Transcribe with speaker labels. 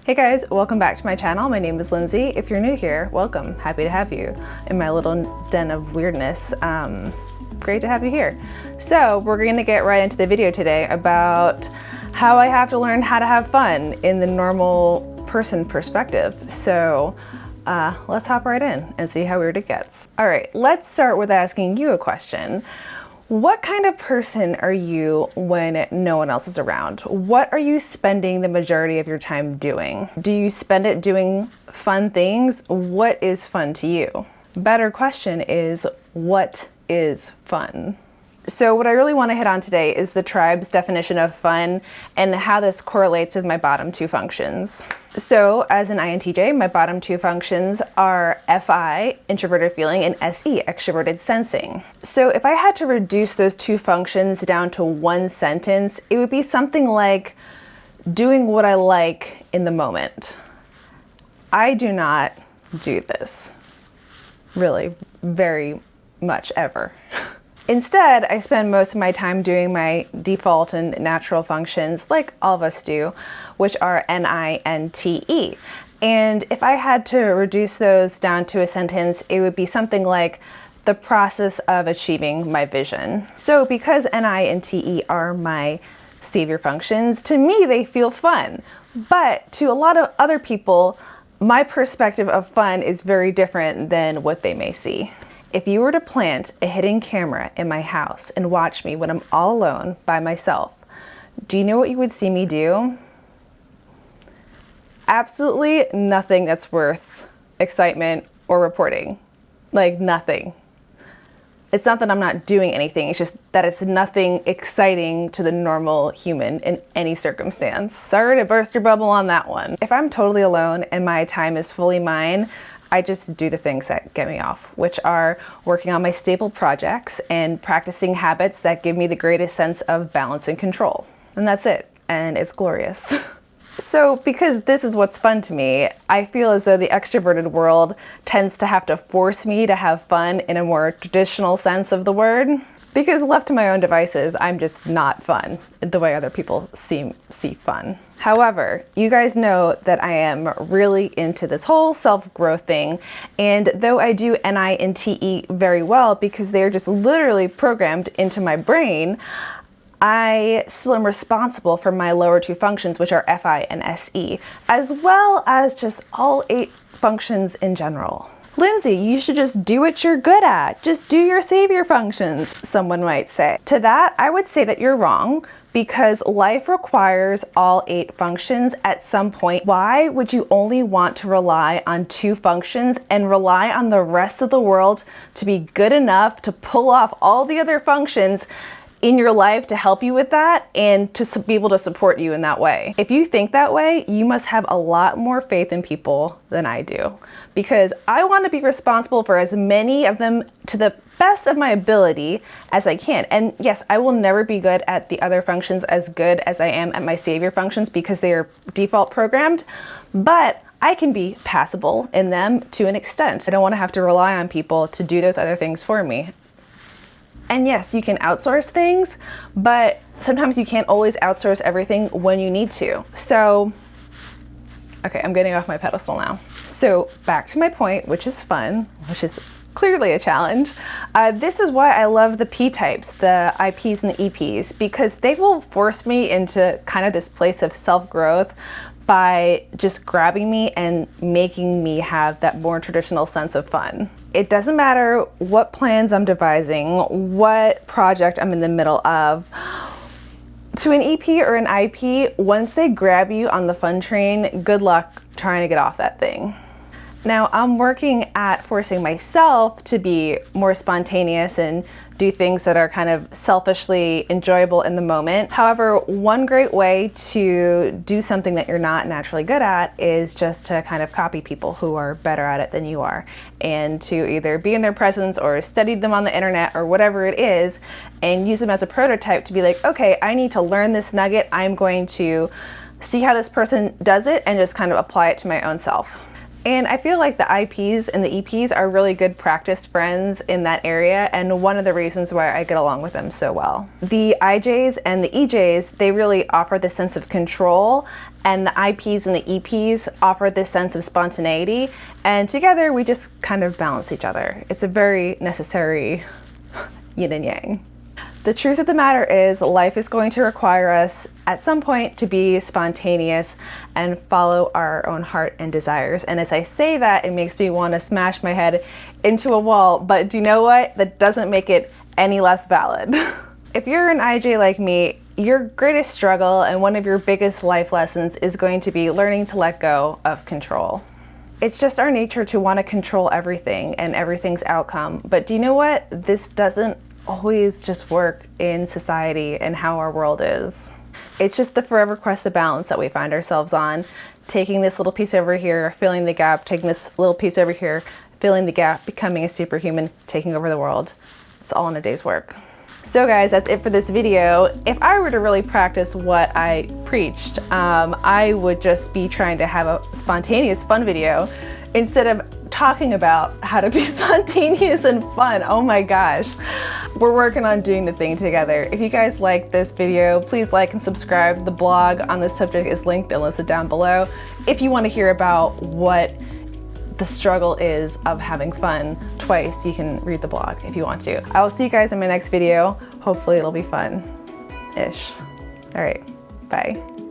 Speaker 1: Hey guys, welcome back to my channel. My name is Lindsay. If you're new here, welcome. Happy to have you in my little den of weirdness. Great to have you here. So we're going to get right into the video today about how I have to learn how to have fun in the normal person perspective. So let's hop right in and see how weird it gets. All right, let's start with asking you a question. What kind of person are you when no one else is around? What are you spending the majority of your time doing? Do you spend it doing fun things? What is fun to you? Better question is, what is fun? So what I really want to hit on today is the tribe's definition of fun and how this correlates with my bottom two functions. So as an INTJ, my bottom two functions are FI, introverted feeling, and SE, extroverted sensing. So if I had to reduce those two functions down to one sentence, it would be something like doing what I like in the moment. I do not do this, really, very much ever. Instead, I spend most of my time doing my default and natural functions like all of us do, which are NI and TE. And if I had to reduce those down to a sentence, it would be something like the process of achieving my vision. So because NI and TE are my savior functions, to me, they feel fun. But to a lot of other people, my perspective of fun is very different than what they may see. If you were to plant a hidden camera in my house and watch me when I'm all alone by myself, do you know what you would see me do? Absolutely nothing that's worth excitement or reporting. Like nothing. It's not that I'm not doing anything, it's just that it's nothing exciting to the normal human in any circumstance. Sorry to burst your bubble on that one. If I'm totally alone and my time is fully mine, I just do the things that get me off, which are working on my staple projects and practicing habits that give me the greatest sense of balance and control. And that's it, and it's glorious. So because this is what's fun to me, I feel as though the extroverted world tends to have to force me to have fun in a more traditional sense of the word. Because left to my own devices, I'm just not fun the way other people see fun. However, you guys know that I am really into this whole self-growth thing, and though I do NI and TE very well because they're just literally programmed into my brain, I still am responsible for my lower two functions, which are FI and SE, as well as just all 8 functions in general. Lindsay, you should just do what you're good at. Just do your savior functions, someone might say. To that, I would say that you're wrong because life requires all 8 functions at some point. Why would you only want to rely on 2 functions and rely on the rest of the world to be good enough to pull off all the other functions in your life to help you with that and to be able to support you in that way? If you think that way, you must have a lot more faith in people than I do, because I want to be responsible for as many of them to the best of my ability as I can. And yes, I will never be good at the other functions as good as I am at my savior functions because they are default programmed, but I can be passable in them to an extent. I don't want to have to rely on people to do those other things for me. And yes, you can outsource things, but sometimes you can't always outsource everything when you need to. So, okay, I'm getting off my pedestal now. So back to my point, which is fun, which is clearly a challenge. This is why I love the P types, the IPs and the EPs, because they will force me into kind of this place of self-growth by just grabbing me and making me have that more traditional sense of fun. It doesn't matter what plans I'm devising, what project I'm in the middle of. To an EP or an IP, once they grab you on the fun train, good luck trying to get off that thing. Now, I'm working at forcing myself to be more spontaneous and do things that are kind of selfishly enjoyable in the moment. However, one great way to do something that you're not naturally good at is just to kind of copy people who are better at it than you are, and to either be in their presence or study them on the internet or whatever it is, and use them as a prototype to be like, okay, I need to learn this nugget. I'm going to see how this person does it and just kind of apply it to my own self. And I feel like the IPs and the EPs are really good practice friends in that area, and one of the reasons why I get along with them so well. The IJs and the EJs, they really offer the sense of control and the IPs and the EPs offer this sense of spontaneity, and together we just kind of balance each other. It's a very necessary yin and yang. The truth of the matter is, life is going to require us at some point to be spontaneous and follow our own heart and desires. And as I say that, it makes me want to smash my head into a wall, but do you know what? That doesn't make it any less valid. If you're an INTJ like me, your greatest struggle and one of your biggest life lessons is going to be learning to let go of control. It's just our nature to want to control everything and everything's outcome. But do you know what? This doesn't always just work in society and how our world is. It's just the forever quest of balance that we find ourselves on. Taking this little piece over here, filling the gap, taking this little piece over here, filling the gap, becoming a superhuman, taking over the world. It's all in a day's work. So guys, that's it for this video. If I were to really practice what I preached, I would just be trying to have a spontaneous fun video instead of talking about how to be spontaneous and fun. Oh my gosh. We're working on doing the thing together. If you guys like this video, please like and subscribe. The blog on this subject is linked and listed down below. If you want to hear about what the struggle is of having fun twice, you can read the blog if you want to. I will see you guys in my next video. Hopefully it'll be fun-ish. All right, bye.